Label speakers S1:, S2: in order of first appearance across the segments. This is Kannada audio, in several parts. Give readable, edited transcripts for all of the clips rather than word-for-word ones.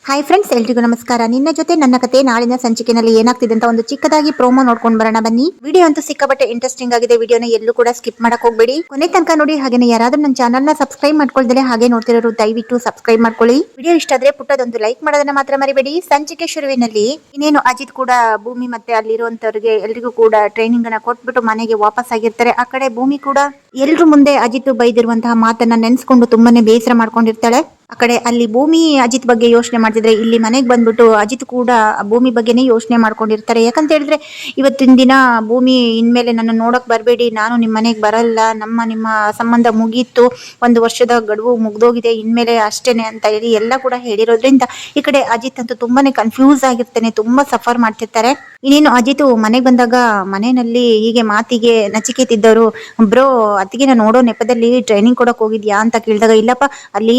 S1: ಹಾಯ್ ಫ್ರೆಂಡ್ಸ್, ಎಲ್ರಿಗೂ ನಮಸ್ಕಾರ. ನಿನ್ನ ಜೊತೆ ನನ್ನ ಕತೆ ನಾಳಿನ ಸಂಚಿಕೆಯಲ್ಲಿ ಏನಾಗ್ತಿದೆ ಅಂತ ಒಂದು ಚಿಕ್ಕದಾಗಿ ಪ್ರೋಮೋ ನೋಡ್ಕೊಂಡು ಬರೋಣ ಬನ್ನಿ. ವಿಡಿಯೋ ಅಂತೂ ಸಿಕ್ಕಾಪಟ್ಟೆ ಇಂಟ್ರೆಸ್ಟಿಂಗ್ ಆಗಿದೆ. ವಿಡಿಯೋನ ಎಲ್ಲೂ ಕೂಡ ಸ್ಕಿಪ್ ಮಾಡಕ್ ಹೋಗ್ಬೇಡಿ, ಕೊನೆ ತನಕ ನೋಡಿ. ಹಾಗೆ ಯಾರಾದ್ರೂ ನನ್ನ ಚಾನಲ್ ನ ಸಬ್ಸ್ಕ್ರೈಬ್ ಮಾಡ್ಕೊಳ್ತಾರೆ ಹಾಗೆ ನೋಡ್ತಿರೋರು ದಯವಿಟ್ಟು ಸಬ್ಸ್ಕ್ರೈಬ್ ಮಾಡ್ಕೊಳ್ಳಿ. ವಿಡಿಯೋ ಇಷ್ಟ ಆದ್ರೆ ಪುಟ್ಟದೊಂದು ಲೈಕ್ ಮಾಡೋದನ್ನ ಮಾತ್ರ ಮರಿಬೇಡಿ. ಸಂಚಿಕೆ ಶುರುವಿನಲ್ಲಿ ಇನ್ನೇನು ಅಜಿತ್ ಕೂಡ ಭೂಮಿ ಮತ್ತೆ ಅಲ್ಲಿರುವಂತವ್ರಿಗೆ ಎಲ್ರಿಗೂ ಕೂಡ ಟ್ರೈನಿಂಗ್ ಅನ್ನ ಕೊಟ್ಬಿಟ್ಟು ಮನೆಗೆ ವಾಪಸ್ ಆಗಿರ್ತಾರೆ. ಆ ಕಡೆ ಭೂಮಿ ಕೂಡ ಎಲ್ರು ಮುಂದೆ ಅಜಿತ್ ಬೈದಿರುವಂತಹ ಮಾತನ್ನ ನೆನ್ಸ್ಕೊಂಡು ತುಂಬಾನೇ ಬೇಸರ ಮಾಡ್ಕೊಂಡಿರ್ತಾಳೆ. ಆ ಕಡೆ ಅಲ್ಲಿ ಭೂಮಿ ಅಜಿತ್ ಬಗ್ಗೆ ಯೋಚನೆ ಮಾಡ್ತಿದ್ರೆ, ಇಲ್ಲಿ ಮನೆಗೆ ಬಂದ್ಬಿಟ್ಟು ಅಜಿತ್ ಕೂಡ ಭೂಮಿ ಬಗ್ಗೆನೇ ಯೋಚನೆ ಮಾಡ್ಕೊಂಡಿರ್ತಾರೆ. ಯಾಕಂತ ಹೇಳಿದ್ರೆ ಇವತ್ತಿನ ದಿನ ಭೂಮಿ ಇನ್ಮೇಲೆ ನನ್ನ ನೋಡಕ್ ಬರ್ಬೇಡಿ, ನಾನು ನಿಮ್ಮ ಮನೆಗೆ ಬರಲ್ಲ, ನಿಮ್ಮ ಸಂಬಂಧ ಮುಗೀತು, 1 ವರ್ಷದ ಗಡುವು ಮುಗ್ದೋಗಿದೆ, ಇನ್ಮೇಲೆ ಅಷ್ಟೇನೆ ಅಂತ ಹೇಳಿ ಎಲ್ಲ ಕೂಡ ಹೇಳಿರೋದ್ರಿಂದ ಈ ಕಡೆ ಅಜಿತ್ ಅಂತೂ ತುಂಬಾನೇ ಕನ್ಫ್ಯೂಸ್ ಆಗಿರ್ತಾನೆ, ತುಂಬಾ ಸಫರ್ ಮಾಡ್ತಿರ್ತಾರೆ. ಇನ್ನೇನು ಅಜಿತ್ ಮನೆಗೆ ಬಂದಾಗ ಮನೆಯಲ್ಲಿ ಹೀಗೆ ಮಾತಿಗೆ ನಚಿಕೇತಿದ್ದವರು, ಬ್ರೋ ಅತ್ತಿಗೆನ ನೋಡೋ ನೆಪದಲ್ಲಿ ಟ್ರೈನಿಂಗ್ ಕೊಡಕ್ ಹೋಗಿದ್ಯಾ ಅಂತ ಕೇಳಿದಾಗ, ಇಲ್ಲಪ್ಪ ಅಲ್ಲಿ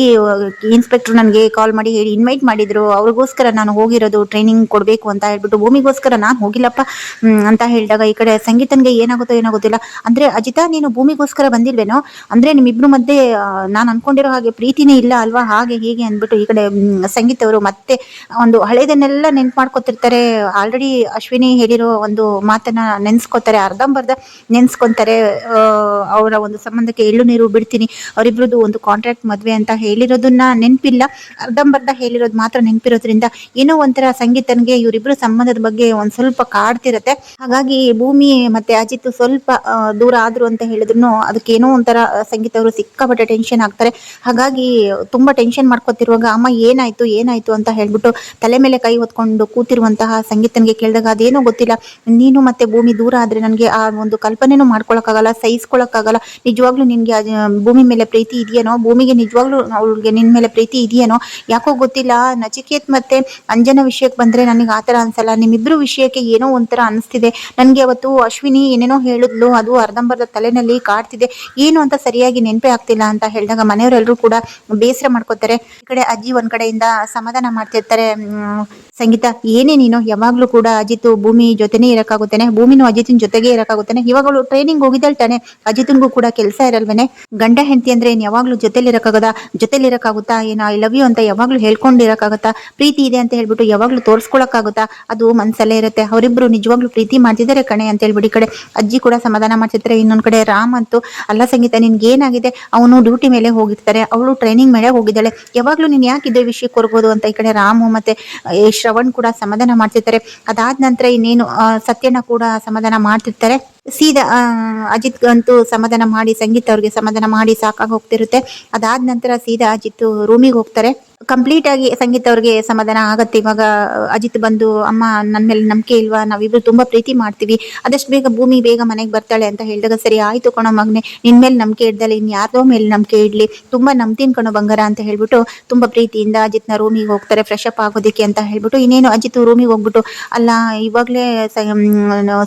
S1: ಇನ್ಸ್ಪೆಕ್ಟರ್ ನನಗೆ ಕಾಲ್ ಮಾಡಿ ಹೇಳಿ ಇನ್ವೈಟ್ ಮಾಡಿದ್ರು, ಅವ್ರಿಗೋಸ್ಕರ ನಾನು ಹೋಗಿರೋದು ಟ್ರೈನಿಂಗ್ ಕೊಡಬೇಕು ಅಂತ ಹೇಳ್ಬಿಟ್ಟು, ಭೂಮಿಗೋಸ್ಕರ ನಾನು ಹೋಗಿಲ್ಲಪ್ಪ ಅಂತ ಹೇಳಿದಾಗ ಈ ಕಡೆ ಸಂಗೀತನ್ಗೆ ಏನೋ ಗೊತ್ತಿಲ್ಲ. ಅಂದ್ರೆ ಅಜಿತಾ, ನೀನು ಭೂಮಿಗೋಸ್ಕರ ಬಂದಿಲ್ವೇನೋ, ಅಂದ್ರೆ ನಿಮ್ಮಿಬ್ರು ಮಧ್ಯೆ ನಾನು ಅನ್ಕೊಂಡಿರೋ ಹಾಗೆ ಪ್ರೀತಿನೇ ಇಲ್ಲ ಅಲ್ವಾ, ಹಾಗೆ ಹೀಗೆ ಅಂದ್ಬಿಟ್ಟು ಈ ಕಡೆ ಸಂಗೀತ ಅವರು ಮತ್ತೆ ಒಂದು ಹಳೇದನ್ನೆಲ್ಲ ನೆನ್ಪು ಮಾಡ್ಕೊತಿರ್ತಾರೆ. ಆಲ್ರೆಡಿ ಅಶ್ವಿನಿ ಹೇಳಿರೋ ಒಂದು ಮಾತನ್ನ ನೆನ್ಸ್ಕೊತಾರೆ, ಅರ್ಧಂಬರ್ಧ ನೆನ್ಸ್ಕೊಂತಾರೆ. ಅವರ ಒಂದು ಸಂಬಂಧಕ್ಕೆ ಎಳ್ಳು ನೀರು ಬಿಡ್ತೀನಿ, ಅವರಿಬ್ರದ್ದು ಒಂದು ಕಾಂಟ್ರಾಕ್ಟ್ ಮದ್ವೆ ಅಂತ ಹೇಳಿರೋದನ್ನ ನೆನಪಿಲ್ಲ, ಅರ್ಧಂಬರ್ಧ ಹೇಳಿರೋದು ಮಾತ್ರ ನೆನಪಿರೋದ್ರಿಂದ ಏನೋ ಒಂಥರ ಸಂಗೀತನ್ಗೆ ಇವರಿಬ್ರು ಸಂಬಂಧದ ಬಗ್ಗೆ ಒಂದ್ ಸ್ವಲ್ಪ ಕಾಡ್ತಿರತ್ತೆ. ಹಾಗಾಗಿ ಭೂಮಿ ಮತ್ತೆ ಅಜಿತ್ ಸ್ವಲ್ಪ ದೂರ ಆದ್ರು ಅಂತ ಹೇಳಿದ್ರು ಅದಕ್ಕೆ ಏನೋ ಒಂಥರ ಸಂಗೀತ ಅವರು ಸಿಕ್ಕಾಪಟ್ಟೆ ಟೆನ್ಷನ್ ಆಗ್ತಾರೆ. ಹಾಗಾಗಿ ತುಂಬಾ ಟೆನ್ಷನ್ ಮಾಡ್ಕೊತಿರುವಾಗ ಅಮ್ಮ ಏನಾಯ್ತು ಅಂತ ಹೇಳ್ಬಿಟ್ಟು ತಲೆ ಮೇಲೆ ಕೈ ಹೊತ್ಕೊಂಡು ಕೂತಿರುವಂತಹ ಸಂಗೀತನ್ಗೆ ಕೇಳಿದಾಗ, ಅದೇನೋ ಗೊತ್ತಿಲ್ಲ, ನೀನು ಮತ್ತೆ ಭೂಮಿ ದೂರ ಆದ್ರೆ ನನಗೆ ಆ ಒಂದು ಕಲ್ಪನೆನೂ ಮಾಡ್ಕೊಳಕ್ಕಾಗಲ್ಲ, ಸಹಿಸ್ಕೊಳಕ್ಕಾಗಲ್ಲ. ನಿಜವಾಗ್ಲೂ ನಿನ್ಗೆ ಭೂಮಿ ಮೇಲೆ ಪ್ರೀತಿ ಇದೆಯೇನೋ, ಭೂಮಿಗೆ ನಿಜವಾಗ್ಲೂ ಅವಳಿಗೆ ನಿನ್ ಮೇಲೆ ಪ್ರೀತಿ ಇದೆಯೇನೋ, ಯಾಕೋ ಗೊತ್ತಿಲ್ಲ. ನಚಿಕೇತ್ ಮತ್ತೆ ಅಂಜನ ವಿಷಯಕ್ಕೆ ಬಂದ್ರೆ ನನಗೆ ಆತರ ಅನ್ಸಲ್ಲ, ನಿಮ್ಮಿಬ್ರು ವಿಷಯಕ್ಕೆ ಏನೋ ಒಂಥರ ಅನಿಸ್ತಿದೆ. ನನ್ಗೆ ಅವತ್ತು ಅಶ್ವಿನಿ ಏನೇನೋ ಹೇಳಿದ್ಲು, ಅದು ಅರ್ಧಂಬರ್ಧ ತಲೆನಲ್ಲಿ ಕಾಡ್ತಿದೆ, ಏನು ಅಂತ ಸರಿಯಾಗಿ ನೆನಪೇ ಆಗ್ತಿಲ್ಲ ಅಂತ ಹೇಳಿದಾಗ ಮನೆಯವರೆಲ್ಲರೂ ಕೂಡ ಬೇಸರ ಮಾಡ್ಕೋತಾರೆ. ಈ ಕಡೆ ಅಜ್ಜಿ ಒಂದ್ ಕಡೆಯಿಂದ ಸಮಾಧಾನ ಮಾಡ್ತಿರ್ತಾರೆ. ಸಂಗೀತ, ಏನೇ ನೀನು ಯಾವಾಗ್ಲೂ ಕೂಡ ಅಜಿತ್ ಭೂಮಿ ಜೊತೆನೇ ಇರಕ್ಕಾಗುತ್ತೇನೆ, ಭೂಮಿನೂ ಅಜಿತಿನ ಜೊತೆಗೆ ಇರಕ್ಕಾಗುತ್ತೇನೆ, ಇವಾಗಲೂ ಟ್ರೈನಿಂಗ್ ಹೋಗಿದ್ದಾಳ್ತಾನೆ, ಅಜಿತ್ಗೂ ಕೂಡ ಕೆಲಸ ಇರಲ್ವೇನೆ, ಗಂಡ ಹೆಂಡತಿ ಅಂದ್ರೆ ಯಾವಾಗ್ಲೂ ಜೊತೆಲಿರಕ್ಕಾಗುತ್ತಾ ಏನೋ, ಐ ಲವ್ ಯು ಅಂತ ಯಾವಾಗ್ಲೂ ಹೇಳ್ಕೊಂಡಿರಕ್ಕಾಗತ್ತಾ, ಪ್ರೀತಿ ಇದೆ ಅಂತ ಹೇಳ್ಬಿಟ್ಟು ಯಾವಾಗ್ಲೂ ತೋರ್ಸ್ಕೊಳಕ್ಕಾಗುತ್ತಾ, ಅದು ಮನ್ಸಲ್ಲೇ ಇರುತ್ತೆ. ಅವರಿಬ್ರು ನಿಜವಾಗ್ಲೂ ಪ್ರೀತಿ ಮಾಡ್ತಿದ್ದಾರೆ ಕಣೆ ಅಂತ ಹೇಳ್ಬಿಟ್ಟು ಈ ಕಡೆ ಅಜ್ಜಿ ಕೂಡ ಸಮಾಧಾನ ಮಾಡ್ತಿರ್ತಾರೆ. ಇನ್ನೊಂದ್ ಕಡೆ ರಾಮ್ ಅಂತೂ, ಅಲ್ಲ ಸಂಗೀತ ನಿನ್ಗೆ ಏನಾಗಿದೆ, ಅವನು ಡ್ಯೂಟಿ ಮೇಲೆ ಹೋಗಿರ್ತಾರೆ, ಅವಳು ಟ್ರೈನಿಂಗ್ ಮೇಲೆ ಹೋಗಿದ್ದಾಳೆ, ಯಾವಾಗ್ಲೂ ನೀನ್ ಯಾಕೆ ಇದೇ ವಿಷಯಕ್ಕೆ ಕೊರ್ಬೋದು ಅಂತ ಈ ಕಡೆ ರಾಮು ಮತ್ತೆ ಶ್ರವಣ್ ಕೂಡ ಸಮಾಧಾನ ಮಾಡ್ತಿರ್ತಾರೆ. ಅದಾದ ನಂತರ ಇನ್ನೇನು ಸತ್ಯನ ಕೂಡ ಸಮಾಧಾನ ಮಾಡ್ತಿರ್ತಾರೆ. ಸೀದಾ ಅಜಿತ್ ಅಂತೂ ಸಮಾಧಾನ ಮಾಡಿ, ಸಂಗೀತ ಅವ್ರಿಗೆ ಸಮಾಧಾನ ಮಾಡಿ ಸಾಕಾಗಿ ಹೋಗ್ತಿರುತ್ತೆ. ಅದಾದ ನಂತರ ಸೀದಾ ಅಜಿತ್ ರೂಮಿಗೆ ಹೋಗ್ತಾರೆ. ಕಂಪ್ಲೀಟ್ ಆಗಿ ಸಂಗೀತ ಅವ್ರಿಗೆ ಸಮಾಧಾನ ಆಗತ್ತೆ. ಇವಾಗ ಅಜಿತ್ ಬಂದು, ಅಮ್ಮ ನನ್ ಮೇಲೆ ನಂಬಿಕೆ ಇಲ್ವಾ, ನಾವಿಬ್ರು ತುಂಬಾ ಪ್ರೀತಿ ಮಾಡ್ತೀವಿ, ಆದಷ್ಟು ಬೇಗ ಭೂಮಿ ಬೇಗ ಮನೆಗೆ ಬರ್ತಾಳೆ ಅಂತ ಹೇಳಿದಾಗ, ಸರಿ ಆಯ್ತು ಕಣೋ ಮಗ್ನೆ, ನಿನ್ ಮೇಲೆ ನಂಬಿಕೆ ಇಡ್ದಲೆ ಇನ್ ಯಾರ್ದೋ ಮೇಲೆ ನಂಬಿಕೆ ಇಡ್ಲಿ, ತುಂಬಾ ನಂಬ್ತೀನಿ ಕಣೋ ಬಂಗಾರ ಅಂತ ಹೇಳ್ಬಿಟ್ಟು ತುಂಬಾ ಪ್ರೀತಿಯಿಂದ ಅಜಿತ್ನ ರೂಮಿಗೆ ಹೋಗ್ತಾರೆ ಫ್ರೆಶ್ ಅಪ್ ಆಗೋದಿಕ್ಕೆ ಅಂತ ಹೇಳ್ಬಿಟ್ಟು. ಇನ್ನೇನು ಅಜಿತ್ ರೂಮಿಗೆ ಹೋಗ್ಬಿಟ್ಟು, ಅಲ್ಲ ಇವಾಗ್ಲೇ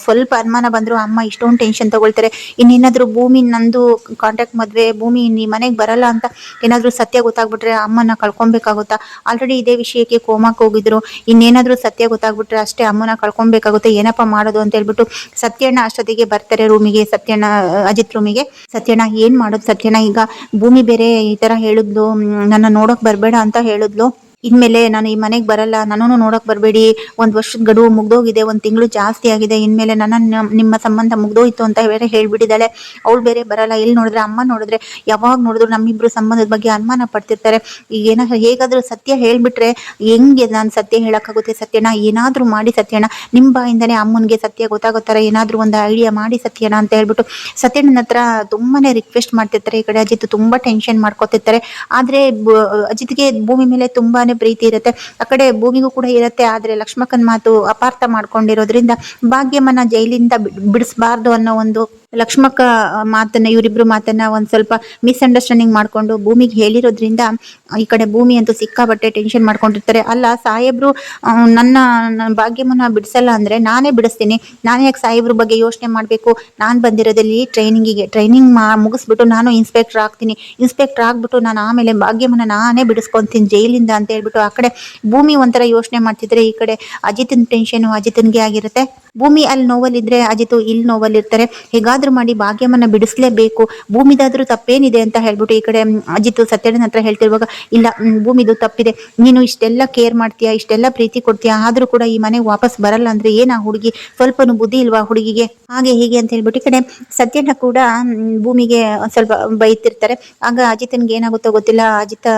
S1: ಸ್ವಲ್ಪ ಅನುಮಾನ ಬಂದ್ರು ಅಮ್ಮ ಇಷ್ಟೊಂದು ಟೆನ್ಷನ್ ತಗೊಳ್ತಾರೆ, ಇನ್ನೇನಾದ್ರೂ ಭೂಮಿ ನಂದು ಕಾಂಟ್ಯಾಕ್ಟ್ ಮದ್ವೆ, ಭೂಮಿ ನೀ ಮನೆಗೆ ಬರಲ್ಲ ಅಂತ ಏನಾದ್ರೂ ಸತ್ಯ ಗೊತ್ತಾಗ್ಬಿಟ್ರೆ ಅಮ್ಮನ ಕಳ್ಕೊಬೇಕಾಗುತ್ತಾ, ಆಲ್ರೆಡಿ ಇದೇ ವಿಷಯಕ್ಕೆ ಕೋಮಾಕ್ ಹೋಗಿದ್ರು, ಇನ್ನೇನಾದ್ರೂ ಸತ್ಯ ಗೊತ್ತಾಗ್ಬಿಟ್ರೆ ಅಷ್ಟೇ ಅಮ್ಮನ ಕಳ್ಕೊಬೇಕಾಗುತ್ತೆ, ಏನಪ್ಪಾ ಮಾಡೋದು ಅಂತ ಹೇಳ್ಬಿಟ್ಟು ಸತ್ಯಣ್ಣ ಅಷ್ಟೊತ್ತಿಗೆ ಬರ್ತಾರೆ ರೂಮಿಗೆ. ಸತ್ಯಣ್ಣ ಅಜಿತ್ ರೂಮಿಗೆ. ಸತ್ಯಣ್ಣ ಏನ್ ಮಾಡೋದು ಸತ್ಯಣ್ಣ, ಈಗ ಭೂಮಿ ಬೇರೆ ಈ ತರ ಹೇಳಿದ್ಲು, ನನ್ನ ನೋಡಕ್ ಬರ್ಬೇಡ ಅಂತ ಹೇಳಿದ್ಲು, ಇನ್ಮೇಲೆ ನಾನು ಈ ಮನೆಗೆ ಬರಲ್ಲ, ನನ್ನನ್ನು ನೋಡಕ್ ಬರ್ಬೇಡಿ, 1 ವರ್ಷದ ಗಡುವು ಮುಗ್ದೋಗಿದೆ, 1 ತಿಂಗಳು ಜಾಸ್ತಿ ಆಗಿದೆ, ಇನ್ಮೇಲೆ ನಿಮ್ಮ ಸಂಬಂಧ ಮುಗ್ದೋಯ್ತು ಅಂತ ಬೇರೆ ಹೇಳ್ಬಿಟ್ಟಿದ್ದಾಳೆ. ಅವಳು ಬೇರೆ ಬರಲ್ಲ. ಇಲ್ಲಿ ನೋಡಿದ್ರೆ ಅಮ್ಮ ನೋಡಿದ್ರೆ ಯಾವಾಗ ನೋಡಿದ್ರು ನಮ್ಮಿಬ್ರು ಸಂಬಂಧದ ಬಗ್ಗೆ ಅನುಮಾನ ಪಡ್ತಿರ್ತಾರೆ. ಈಗ ಹೇಗಾದ್ರೂ ಸತ್ಯ ಹೇಳ್ಬಿಟ್ರೆ ಹೆಂಗೆ ನಾನು ಸತ್ಯ ಹೇಳಕ್ಕಾಗುತ್ತೆ ಸತ್ಯಣ್ಣ, ಏನಾದ್ರೂ ಮಾಡಿ ಸತ್ಯಣ್ಣ, ನಿಮ್ ಬಾಯಿಂದಾನೆ ಅಮ್ಮನ್ಗೆ ಸತ್ಯ ಗೊತ್ತಾಗೋತರ ಏನಾದ್ರೂ ಒಂದು ಐಡಿಯಾ ಮಾಡಿ ಸತ್ಯಣ್ಣ ಅಂತ ಹೇಳ್ಬಿಟ್ಟು ಸತ್ಯಣ್ಣನ ಹತ್ರ ತುಂಬಾನೇ ರಿಕ್ವೆಸ್ಟ್ ಮಾಡ್ತಿರ್ತಾರೆ. ಈ ಕಡೆ ಅಜಿತ್ ತುಂಬಾ ಟೆನ್ಷನ್ ಮಾಡ್ಕೊತಿರ್ತಾರೆ. ಆದ್ರೆ ಅಜಿತ್ಗೆ ಭೂಮಿ ಮೇಲೆ ತುಂಬಾನೇ ಪ್ರೀತಿ ಇರುತ್ತೆ, ಆ ಕಡೆ ಭೂಮಿಗೂ ಕೂಡ ಇರುತ್ತೆ. ಆದ್ರೆ ಲಕ್ಷ್ಮಕ್ಕನ್ ಮಾತು ಅಪಾರ್ಥ ಮಾಡ್ಕೊಂಡಿರೋದ್ರಿಂದ ಭಾಗ್ಯಮ್ಮನ ಜೈಲಿಂದ ಬಿಡಿಸಬಾರ್ದು ಅನ್ನೋ ಒಂದು ಲಕ್ಷ್ಮಕ್ಕ ಮಾತನ್ನ, ಇವರಿಬ್ರು ಮಾತನ್ನ ಒಂದ್ ಸ್ವಲ್ಪ ಮಿಸ್ಅಂಡರ್ಸ್ಟ್ಯಾಂಡಿಂಗ್ ಮಾಡ್ಕೊಂಡು ಭೂಮಿಗೆ ಹೇಳಿರೋದ್ರಿಂದ ಈ ಕಡೆ ಭೂಮಿ ಅಂತೂ ಸಿಕ್ಕಾಬಟ್ಟೆ ಟೆನ್ಷನ್ ಮಾಡ್ಕೊಂಡಿರ್ತಾರೆ. ಅಲ್ಲ ಸಾಹೇಬ್ರು ನನ್ನ ಭಾಗ್ಯಮ್ಮನ ಬಿಡಿಸಲ್ಲ ಅಂದ್ರೆ ನಾನೇ ಬಿಡಿಸ್ತೀನಿ, ನಾನೇ ಯಾಕೆ ಸಾಹೇಬ್ರ ಬಗ್ಗೆ ಯೋಚನೆ ಮಾಡ್ಬೇಕು, ನಾನ್ ಬಂದಿರೋದಲ್ಲಿ ಟ್ರೈನಿಂಗ್ ಮುಗಿಸ್ಬಿಟ್ಟು ನಾನು ಇನ್ಸ್ಪೆಕ್ಟರ್ ಆಗ್ತೀನಿ, ಇನ್ಸ್ಪೆಕ್ಟರ್ ಆಗ್ಬಿಟ್ಟು ನಾನು ಆಮೇಲೆ ಭಾಗ್ಯಮ್ಮನ ನಾನೇ ಬಿಡಿಸ್ಕೊಂತೀನಿ ಜೈಲಿಂದ ಅಂತ ಹೇಳ್ಬಿಟ್ಟು ಆ ಕಡೆ ಭೂಮಿ ಒಂಥರ ಯೋಚನೆ ಮಾಡ್ತಿದ್ರೆ, ಈ ಕಡೆ ಅಜಿತನ್ ಟೆನ್ಷನ್ ಅಜಿತನ್ಗೆ ಆಗಿರುತ್ತೆ. ಭೂಮಿ ಅಲ್ಲಿ ನೋವಲ್ಲಿದ್ರೆ ಅಜಿತ್ ಇಲ್ಲಿ ನೋವಲ್ಲಿರ್ತಾರೆ. ಹೇಗಾದ್ರೂ ಮಾಡಿ ಭಾಗ್ಯಮ್ಮನ ಬಿಡಿಸ್ಲೇಬೇಕು, ಭೂಮಿದಾದ್ರೂ ತಪ್ಪೇನಿದೆ ಅಂತ ಹೇಳ್ಬಿಟ್ಟು ಈ ಕಡೆ ಅಜಿತ್ ಸತ್ಯಣ್ಣನ ಹತ್ರ ಹೇಳ್ತಿರುವಾಗ, ಇಲ್ಲ ಭೂಮಿದು ತಪ್ಪಿದೆ, ನೀನು ಇಷ್ಟೆಲ್ಲ ಕೇರ್ ಮಾಡ್ತೀಯಾ, ಇಷ್ಟೆಲ್ಲ ಪ್ರೀತಿ ಕೊಡ್ತೀಯಾ, ಆದ್ರೂ ಕೂಡ ಈ ಮನೆಗೆ ವಾಪಸ್ ಬರಲ್ಲ ಅಂದ್ರೆ ಏನ ಹುಡುಗಿ, ಸ್ವಲ್ಪನು ಬುದ್ಧಿ ಇಲ್ವಾ ಹುಡುಗಿಗೆ, ಹಾಗೆ ಹೀಗೆ ಅಂತ ಹೇಳ್ಬಿಟ್ಟು ಈ ಕಡೆ ಸತ್ಯಣ್ಣ ಕೂಡ ಭೂಮಿಗೆ ಸ್ವಲ್ಪ ಬೈತಿರ್ತಾರೆ. ಆಗ ಅಜಿತ್ನ್ಗೆ ಏನಾಗುತ್ತೋ ಗೊತ್ತಿಲ್ಲ, ಅಜಿತ್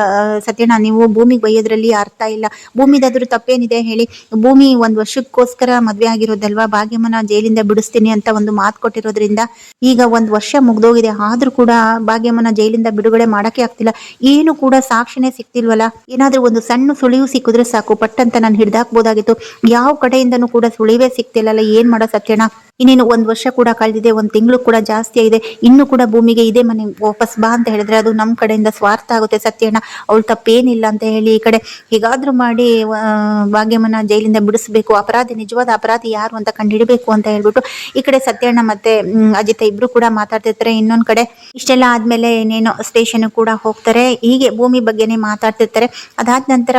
S1: ಸತ್ಯಣ್ಣ ನೀವು ಭೂಮಿಗೆ ಬೈಯೋದ್ರಲ್ಲಿ ಅರ್ಥ ಇಲ್ಲ, ಭೂಮಿದಾದ್ರೂ ತಪ್ಪೇನಿದೆ ಹೇಳಿ, ಭೂಮಿ ಒಂದ್ ವರ್ಷಕ್ಕೋಸ್ಕರ ಮದ್ವೆ ಆಗಿರೋದಲ್ವಾ, ಭಾಗ್ಯಮ್ಮನ ಜೈಲಿಂದ ಬಿಡಿಸ್ತೀನಿ ಅಂತ ಒಂದು ಮಾತು ಕೊಟ್ಟಿರೋದ್ರಿಂದ ಈಗ ಒಂದ್ ವರ್ಷ ಮುಗ್ದೋಗಿದೆ, ಆದ್ರೂ ಕೂಡ ಭಾಗ್ಯಮ್ಮನ ಜೈಲಿಂದ ಬಿಡುಗಡೆ ಮಾಡಕ್ಕೆ ಆಗ್ತಿಲ್ಲ, ಏನು ಕೂಡ ಸಾಕ್ಷಿನೇ ಸಿಕ್ತಿಲ್ವಲ್ಲ, ಏನಾದ್ರೂ ಒಂದು ಸಣ್ಣ ಸುಳಿವು ಸಿಕ್ಕಿದ್ರೆ ಸಾಕು, ಪಟ್ಟಂತ ನಾನು ಹಿಡ್ದಾಕ್ಬೋದಾಗಿತ್ತು, ಯಾವ ಕಡೆಯಿಂದನೂ ಕೂಡ ಸುಳಿವೇ ಸಿಕ್ತಿಲ್ಲಲ್ಲ, ಏನ್ ಮಾಡೋ ಸತ್ಯಣ್ಣ, ಇನ್ನೇನು ಒಂದ್ ವರ್ಷ ಕೂಡ ಕಳೆದಿದೆ, ಒಂದ್ ತಿಂಗಳು ಕೂಡ ಜಾಸ್ತಿ ಆಗಿದೆ, ಇನ್ನು ಕೂಡ ಭೂಮಿಗೆ ಇದೇ ಮನೆ ವಾಪಸ್ ಬಾ ಅಂತ ಹೇಳಿದ್ರೆ ಅದು ನಮ್ ಕಡೆಯಿಂದ ಸ್ವಾರ್ಥ ಆಗುತ್ತೆ ಸತ್ಯಣ್ಣ, ಅವಳು ತಪ್ಪೇನಿಲ್ಲ ಅಂತ ಹೇಳಿ ಈ ಕಡೆ ಹೇಗಾದ್ರೂ ಮಾಡಿ ಭಾಗ್ಯಮ್ಮನ ಜೈಲಿಂದ ಬಿಡಿಸ್ಬೇಕು, ಅಪರಾಧಿ ನಿಜವಾದ ಅಪರಾಧಿ ಯಾರು ಅಂತ ಕಂಡುಹಿಡಬೇಕು ಅಂತ ಹೇಳ್ಬಿಟ್ಟು ಈ ಕಡೆ ಸತ್ಯಣ್ಣ ಮತ್ತೆ ಅಜಿತ್ ಇಬ್ರು ಕೂಡ ಮಾತಾಡ್ತಿರ್ತಾರೆ. ಇನ್ನೊಂದ್ ಕಡೆ ಇಷ್ಟೆಲ್ಲ ಆದ್ಮೇಲೆ ಇನ್ನೇನೋ ಸ್ಟೇಷನ್ ಕೂಡ ಹೋಗ್ತಾರೆ, ಹೀಗೆ ಭೂಮಿ ಬಗ್ಗೆನೇ ಮಾತಾಡ್ತಿರ್ತಾರೆ. ಅದಾದ ನಂತರ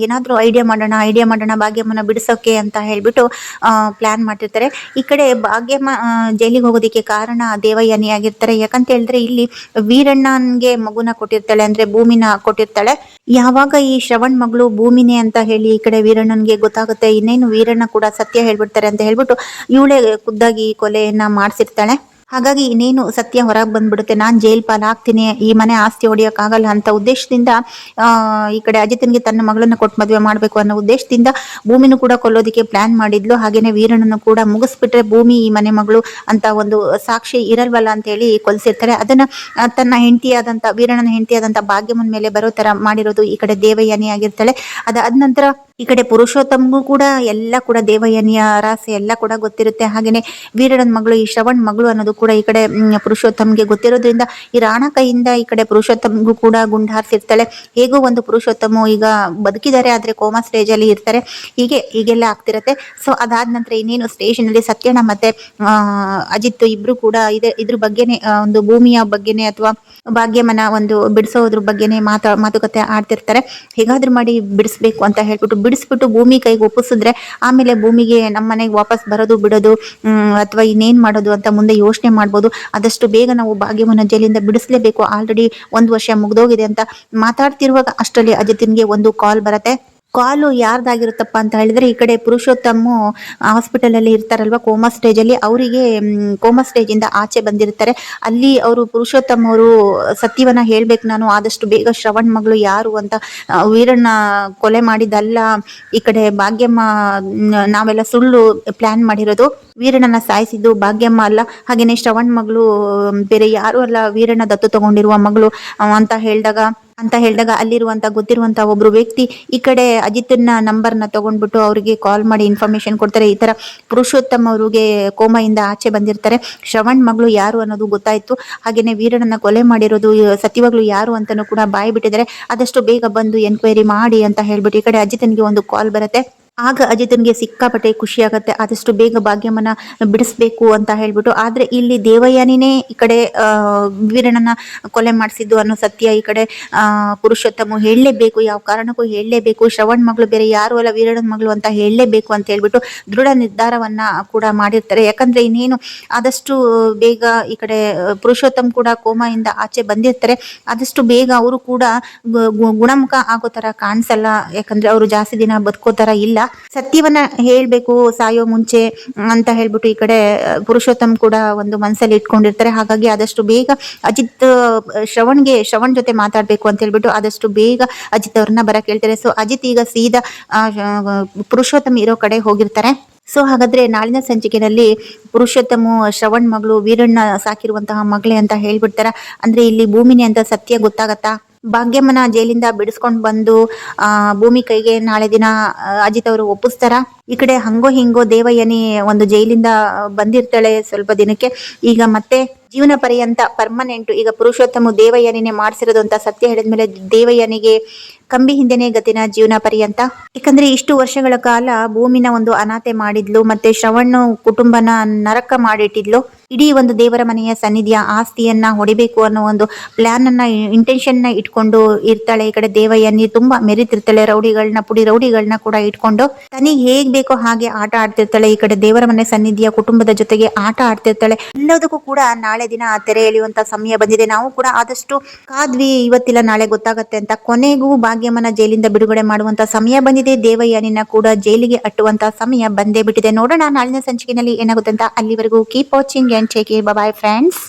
S1: ಏನಾದ್ರೂ ಐಡಿಯಾ ಮಾಡೋಣ ಭಾಗ್ಯಮ್ಮನ ಬಿಡಿಸೋಕೆ ಅಂತ ಹೇಳ್ಬಿಟ್ಟು ಪ್ಲಾನ್ ಮಾಡ್ತಿರ್ತಾರೆ. ಈ ಕಡೆ ಭಾಗ್ಯಮ್ಮ ಜೈಲಿಗೆ ಹೋಗೋದಿಕ್ಕೆ ಕಾರಣ ದೇವಯಾನಿ ಆಗಿರ್ತಾರೆ. ಯಾಕಂತ ಹೇಳಿದ್ರೆ ಇಲ್ಲಿ ವೀರಣ್ಣನ್ಗೆ ಮಗುನ ಕೊಟ್ಟಿರ್ತಾಳೆ, ಅಂದ್ರೆ ಭೂಮಿನ ಕೊಟ್ಟಿರ್ತಾಳೆ. ಯಾವಾಗ ಈ ಶ್ರವಣ್ ಮಗಳು ಭೂಮಿನೇ ಅಂತ ಹೇಳಿ ಈ ಕಡೆ ವೀರಣ್ಣನ್ಗೆ ಗೊತ್ತಾಗುತ್ತೆ, ಇನ್ನೇನು ವೀರಣ್ಣ ಕೂಡ ಸತ್ಯ ಹೇಳ್ಬಿಡ್ತಾರೆ ಅಂತ ಹೇಳ್ಬಿಟ್ಟು ಇವಳೇ ಖುದ್ದಾಗಿ ಕೊಲೆಯನ್ನ ಮಾಡ್ಸಿರ್ತಾಳೆ. ಹಾಗಾಗಿ ಇನ್ನೇನು ಸತ್ಯ ಹೊರಗೆ ಬಂದ್ಬಿಡುತ್ತೆ, ನಾನ್ ಜೈಲ್ ಪಾಲ್ ಆಗ್ತೀನಿ, ಈ ಮನೆ ಆಸ್ತಿ ಹೊಡಿಯೋಕ್ಕಾಗಲ್ಲ ಅಂತ ಉದ್ದೇಶದಿಂದ ಈ ಕಡೆ ಅಜಿತ್ನ್ಗೆ ತನ್ನ ಮಗಳನ್ನ ಕೊಟ್ಟು ಮದುವೆ ಮಾಡ್ಬೇಕು ಅನ್ನೋ ಉದ್ದೇಶದಿಂದ ಭೂಮಿನೂ ಕೂಡ ಕೊಲ್ಲೋದಿಕ್ಕೆ ಪ್ಲಾನ್ ಮಾಡಿದ್ಲು. ಹಾಗೇನೆ ವೀರಣ್ಣನು ಕೂಡ ಮುಗಿಸ್ಬಿಟ್ರೆ ಭೂಮಿ ಈ ಮನೆ ಮಗಳು ಅಂತ ಒಂದು ಸಾಕ್ಷಿ ಇರಲ್ವಲ್ಲ ಅಂತ ಹೇಳಿ ಕೊಲ್ಸಿರ್ತಾರೆ. ಅದನ್ನ ತನ್ನ ಹೆಂಡತಿಯಾದಂತ ವೀರಣ್ಣನ ಹೆಂಡತಿಯಾದಂತ ಭಾಗ್ಯಮ್ಮನ ಮೇಲೆ ಬರೋ ತರ ಮಾಡಿರೋದು ಈ ಕಡೆ ದೇವಯಾನಿ ಆಗಿರ್ತಾಳೆ. ಅದಾದ ನಂತರ ಈ ಕಡೆ ಪುರುಷೋತ್ತಮ್ಗೂ ಕೂಡ ಎಲ್ಲ ಕೂಡ ದೇವಯಾನಿಯ ರಾಸೆ ಎಲ್ಲ ಕೂಡ ಗೊತ್ತಿರುತ್ತೆ. ಹಾಗೇನೆ ವೀರಣ್ಣನ ಮಗಳು ಈ ಶ್ರವಣ್ ಮಗಳು ಅನ್ನೋದು ಕೂಡ ಈ ಕಡೆ ಪುರುಷೋತ್ತಮ್ಗೆ ಗೊತ್ತಿರೋದ್ರಿಂದ ಈ ರಾಣಾ ಕೈಯಿಂದ ಈ ಕಡೆ ಪುರುಷೋತ್ತಮ್ಗೂ ಕೂಡ ಗುಂಡು ಹಾರಿಸಿರ್ತಾಳೆ. ಹೇಗೋ ಒಂದು ಪುರುಷೋತ್ತಮ ಈಗ ಬದುಕಿದ್ದಾರೆ, ಆದ್ರೆ ಕೋಮಾ ಸ್ಟೇಜ್ ಅಲ್ಲಿ ಇರ್ತಾರೆ, ಹೀಗೆಲ್ಲ ಆಗ್ತಿರತ್ತೆ. ಸೊ ಅದಾದ ನಂತರ ಇನ್ನೇನು ಸ್ಟೇಷನ್ ಅಲ್ಲಿ ಸತ್ಯಣ್ಣ ಮತ್ತೆ ಅಜಿತ್ ಇಬ್ರು ಕೂಡ ಇದ್ರ ಬಗ್ಗೆನೆ ಒಂದು ಭೂಮಿಯ ಬಗ್ಗೆನೆ ಅಥವಾ ಭಾಗ್ಯಮ್ಮನ ಒಂದು ಬಿಡಿಸೋದ್ರ ಬಗ್ಗೆನೆ ಮಾತುಕತೆ ಆಡ್ತಿರ್ತಾರೆ. ಹೇಗಾದ್ರೂ ಮಾಡಿ ಬಿಡಿಸ್ಬೇಕು ಅಂತ ಹೇಳ್ಬಿಟ್ಟು ಬಿಡಿಸ್ಬಿಟ್ಟು ಭೂಮಿ ಕೈಗೆ ಒಪ್ಪಿಸಿದ್ರೆ ಆಮೇಲೆ ಭೂಮಿಗೆ ನಮ್ಮ ಮನೆಗೆ ವಾಪಸ್ ಬರೋದು ಬಿಡೋದು ಅಥವಾ ಇನ್ನೇನ್ ಮಾಡೋದು ಅಂತ ಮುಂದೆ ಯೋಚನೆ ಮಾಡ್ಬೋದು. ಆದಷ್ಟು ಬೇಗ ನಾವು ಭಾಗ್ಯಮ್ಮನ ಜೈಲಿಂದ ಬಿಡಿಸ್ಲೇಬೇಕು, ಆಲ್ರೆಡಿ 1 ವರ್ಷ ಮುಗ್ದೋಗಿದೆ ಅಂತ ಮಾತಾಡ್ತಿರುವಾಗ ಅಷ್ಟರಲ್ಲಿ ಅಜಿತ್ಗೆ ಒಂದು ಕಾಲ್ ಬರತ್ತೆ. ಕಾಲು ಯಾರ್ದಾಗಿರುತ್ತಪ್ಪ ಅಂತ ಹೇಳಿದ್ರೆ ಈ ಕಡೆ ಪುರುಷೋತ್ತಮ ಹಾಸ್ಪಿಟಲ್ ಅಲ್ಲಿ ಇರ್ತಾರಲ್ವಾ ಕೋಮಾ ಸ್ಟೇಜ್ ಅಲ್ಲಿ, ಅವರಿಗೆ ಕೋಮಾ ಸ್ಟೇಜ್ ಇಂದ ಆಚೆ ಬಂದಿರ್ತಾರೆ. ಅಲ್ಲಿ ಅವರು ಪುರುಷೋತ್ತಮ ಅವರು ಸತ್ಯವನ್ನ ಹೇಳ್ಬೇಕು, ನಾನು ಆದಷ್ಟು ಬೇಗ ಶ್ರವಣ್ ಮಗಳು ಯಾರು ಅಂತ, ವೀರಣ್ಣ ಕೊಲೆ ಮಾಡಿದ್ದಲ್ಲ, ಈ ಕಡೆ ಭಾಗ್ಯಮ್ಮ ನಾವೆಲ್ಲ ಸುಳ್ಳು ಪ್ಲಾನ್ ಮಾಡಿರೋದು, ವೀರಣ್ಣನ ಸಾಯಿಸಿದ್ದು ಭಾಗ್ಯಮ್ಮ ಅಲ್ಲ, ಹಾಗೇನೆ ಶ್ರವಣ್ ಮಗಳು ಬೇರೆ ಯಾರು ಅಲ್ಲ, ವೀರಣ್ಣ ದತ್ತು ತಗೊಂಡಿರುವ ಮಗಳು ಅಂತ ಹೇಳಿದಾಗ ಅಲ್ಲಿರುವಂತ ಗೊತ್ತಿರುವಂತ ಒಬ್ರು ವ್ಯಕ್ತಿ ಈ ಕಡೆ ಅಜಿತ್ನ ನಂಬರ್ನ ತಗೊಂಡ್ಬಿಟ್ಟು ಅವ್ರಿಗೆ ಕಾಲ್ ಮಾಡಿ ಇನ್ಫಾರ್ಮೇಶನ್ ಕೊಡ್ತಾರೆ. ಈ ತರ ಪುರುಷೋತ್ತಮ್ ಅವ್ರಿಗೆ ಕೋಮೆಯಿಂದ ಆಚೆ ಬಂದಿರ್ತಾರೆ, ಶ್ರವಣ್ ಮಗಳು ಯಾರು ಅನ್ನೋದು ಗೊತ್ತಾಯ್ತು, ಹಾಗೇನೆ ವೀರಣ್ಣನ ಕೊಲೆ ಮಾಡಿರೋದು ಸತ್ಯವಾಗ್ಲು ಯಾರು ಅಂತಾನೂ ಕೂಡ ಬಾಯಿ ಬಿಟ್ಟಿದ್ದಾರೆ, ಆದಷ್ಟು ಬೇಗ ಬಂದು ಎನ್ಕ್ವೈರಿ ಮಾಡಿ ಅಂತ ಹೇಳ್ಬಿಟ್ಟು ಈ ಕಡೆ ಅಜಿತ್ನಿಗೆ ಒಂದು ಕಾಲ್ ಬರುತ್ತೆ. ಆಗ ಅಜಿತ್ನ್ಗೆ ಸಿಕ್ಕಾಪಟ್ಟೆ ಖುಷಿ ಆಗತ್ತೆ, ಆದಷ್ಟು ಬೇಗ ಭಾಗ್ಯಮ್ಮನ ಬಿಡಿಸ್ಬೇಕು ಅಂತ ಹೇಳ್ಬಿಟ್ಟು. ಆದ್ರೆ ಇಲ್ಲಿ ದೇವಯಾನಿನೇ ಈ ಕಡೆ ವೀರಣ್ಣನ ಕೊಲೆ ಮಾಡಿಸಿದ್ದು ಅನ್ನೋ ಸತ್ಯ ಈ ಕಡೆ ಪುರುಷೋತ್ತಮ ಹೇಳಲೇಬೇಕು, ಯಾವ ಕಾರಣಕ್ಕೂ ಹೇಳಲೇಬೇಕು, ಶ್ರವಣ್ ಮಗಳು ಬೇರೆ ಯಾರು ಅಲ್ಲ ವೀರಣ್ಣನ ಮಗಳು ಅಂತ ಹೇಳಲೇಬೇಕು ಅಂತ ಹೇಳ್ಬಿಟ್ಟು ದೃಢ ನಿರ್ಧಾರವನ್ನ ಕೂಡ ಮಾಡಿರ್ತಾರೆ. ಯಾಕಂದ್ರೆ ಇನ್ನೇನು ಆದಷ್ಟು ಬೇಗ ಈ ಕಡೆ ಪುರುಷೋತ್ತಮ್ ಕೂಡ ಕೋಮಾಯಿಂದ ಆಚೆ ಬಂದಿರ್ತಾರೆ, ಆದಷ್ಟು ಬೇಗ ಅವರು ಕೂಡ ಗುಣಮುಖ ಆಗೋ ತರ ಕಾಣಿಸಲ್ಲ, ಯಾಕಂದ್ರೆ ಅವರು ಜಾಸ್ತಿ ದಿನ ಬದುಕೋ ತರ ಇಲ್ಲ, ಸತ್ಯವನ್ನ ಹೇಳ್ಬೇಕು ಸಾಯೋ ಮುಂಚೆ ಅಂತ ಹೇಳ್ಬಿಟ್ಟು ಈ ಕಡೆ ಪುರುಷೋತ್ತಮ್ ಕೂಡ ಒಂದು ಮನಸ್ಸಲ್ಲಿ ಇಟ್ಕೊಂಡಿರ್ತಾರೆ. ಹಾಗಾಗಿ ಆದಷ್ಟು ಬೇಗ ಅಜಿತ್ ಶ್ರವಣ್ ಜೊತೆ ಮಾತಾಡ್ಬೇಕು ಅಂತ ಹೇಳ್ಬಿಟ್ಟು ಆದಷ್ಟು ಬೇಗ ಅಜಿತ್ ಅವ್ರನ್ನ ಬರಕ್ ಹೇಳ್ತಾರೆ. ಸೊ ಅಜಿತ್ ಈಗ ಸೀದಾ ಪುರುಷೋತ್ತಮ್ ಇರೋ ಕಡೆ ಹೋಗಿರ್ತಾರೆ. ಸೊ ಹಾಗಾದ್ರೆ ನಾಳಿನ ಸಂಚಿಕೆಯಲ್ಲಿ ಪುರುಷೋತ್ತಮ ಶ್ರವಣ್ ಮಗಳು ವೀರಣ್ಣ ಸಾಕಿರುವಂತಹ ಮಗಳೇ ಅಂತ ಹೇಳ್ಬಿಡ್ತಾರ, ಅಂದ್ರೆ ಇಲ್ಲಿ ಭೂಮಿನಿ ಅಂತ ಸತ್ಯ ಗೊತ್ತಾಗತ್ತಾ, ಭಾಗ್ಯಮ್ಮನ ಜೈಲಿಂದ ಬಿಡಿಸ್ಕೊಂಡ್ ಬಂದು ಭೂಮಿ ಕೈಗೆ ನಾಳೆ ದಿನ ಅಜಿತ್ ಅವರು ಒಪ್ಪಿಸ್ತಾರ. ಈ ಕಡೆ ಹಂಗೋ ಹಿಂಗೋ ದೇವಯಾನಿ ಒಂದು ಜೈಲಿಂದ ಬಂದಿರ್ತಾಳೆ ಸ್ವಲ್ಪ ದಿನಕ್ಕೆ, ಈಗ ಮತ್ತೆ ಜೀವನ ಪರ್ಯಂತ ಪರ್ಮನೆಂಟ್ ಈಗ ಪುರುಷೋತ್ತಮ ದೇವಯಾನಿನೇ ಮಾಡ್ಸಿರೋದು ಅಂತ ಸತ್ಯ ಹೇಳಿದ್ಮೇಲೆ ದೇವಯಾನಿಗೆ ಕಂಬಿ ಹಿಂದೆನೆ ಗತಿನ ಜೀವನ ಪರ್ಯಂತ. ಯಾಕಂದ್ರೆ ಇಷ್ಟು ವರ್ಷಗಳ ಕಾಲ ಭೂಮಿನ ಒಂದು ಅನಾಥೆ ಮಾಡಿದ್ಲು, ಮತ್ತೆ ಶ್ರವಣ್ ಕುಟುಂಬನ ನರಕ ಮಾಡಿಟ್ಟಿದ್ಲು. ಇಡೀ ಒಂದು ದೇವರ ಮನೆಯ ಸನ್ನಿಧಿಯ ಆಸ್ತಿಯನ್ನ ಹೊಡಿಬೇಕು ಅನ್ನೋ ಒಂದು ಪ್ಲಾನ್ ಅನ್ನ ಇಂಟೆನ್ಷನ್ ನ ಇಟ್ಕೊಂಡು ಇರ್ತಾಳೆ. ಈ ಕಡೆ ದೇವಯ್ಯ ನೀರ್ ತುಂಬಾ ಮೆರಿತಿರ್ತಾಳೆ, ರೌಡಿಗಳನ್ನ ಪುಡಿ ರೌಡಿಗಳನ್ನ ಕೂಡ ಇಟ್ಕೊಂಡು ತನಿಗೆ ಹೇಗ್ ಬೇಕೋ ಹಾಗೆ ಆಟ ಆಡ್ತಿರ್ತಾಳೆ. ಈ ಕಡೆ ದೇವರ ಮನೆ ಸನ್ನಿಧಿಯ ಕುಟುಂಬದ ಜೊತೆಗೆ ಆಟ ಆಡ್ತಿರ್ತಾಳೆ. ಎಲ್ಲದಕ್ಕೂ ಕೂಡ ನಾಳೆ ದಿನ ತೆರೆ ಎಳೆಯುವಂತ ಸಮಯ ಬಂದಿದೆ. ನಾವು ಕೂಡ ಆದಷ್ಟು ಕಾದ್ವಿ, ಇವತ್ತಿಲ್ಲ ನಾಳೆ ಗೊತ್ತಾಗತ್ತೆ ಅಂತ. ಕೊನೆಗೂ ಭಾಗ್ಯಮ್ಮನ ಜೈಲಿಂದ ಬಿಡುಗಡೆ ಮಾಡುವಂತ ಸಮಯ ಬಂದಿದೆ. ದೇವಯ್ಯನಿನ ಕೂಡ ಜೈಲಿಗೆ ಅಟ್ಟುವಂತ ಸಮಯ ಬಂದೇ ಬಿಟ್ಟಿದೆ. ನೋಡೋಣ ನಾಳಿನ ಸಂಚಿಕೆಯಲ್ಲಿ ಏನಾಗುತ್ತೆ ಅಂತ. ಅಲ್ಲಿವರೆಗೂ keep watching and take care. By friends.